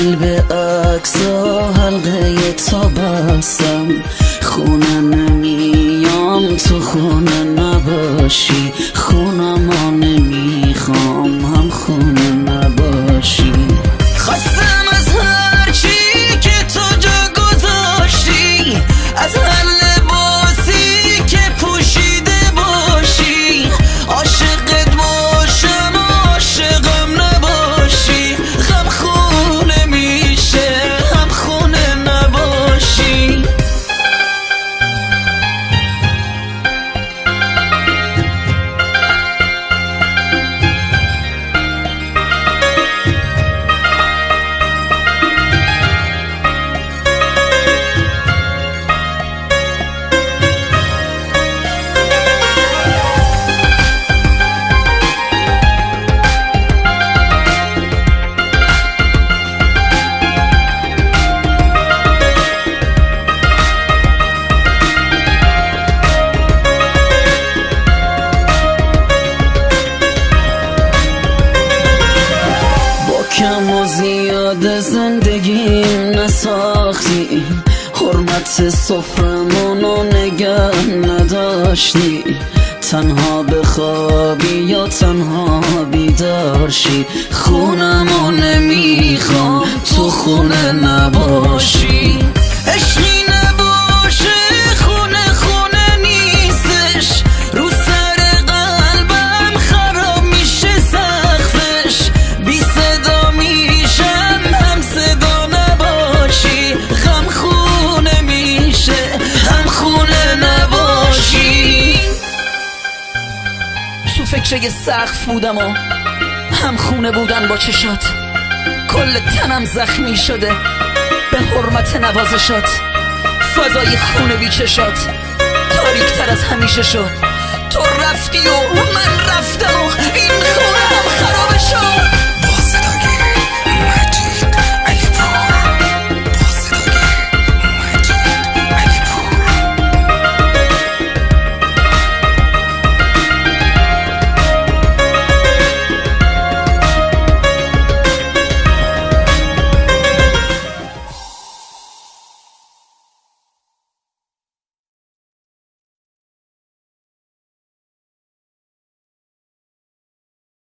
دل به عکسا حلقه تا بستم، خونه نمیام تو خونه نباشی، خونمو نمیخوام هم خونه نباشی. خواستم از هر چی که تو جا گذاشتی، از هر لباسی که پوشیده باشی، عاشقت باشم عاشقم نباشی، غم خونه میشه هم خونه نباشی. کم و زیاد زندگیم نساختی، حرمت سفرمونو نگه نداشتی، تنها بخوابی یا تنها بیدارشی، خونمو نمیخوام تو خونه نباشی. عشقی نباشه خونه خونه نیستش، رو سر قلبم خراب میشه سقفش، بی صدا میشم هم صدا نباشی، غم خونه میشه هم خونه نباشی. تو فکر یه سقف بودم و هم خونه بودن با چشات، کل تنم زخمی شده به حرمت نوازشات، فضای خونه بی چشات تاریک تر از همیشه شد، تو رفتی و من رفتم و این خونه هم خراب شد.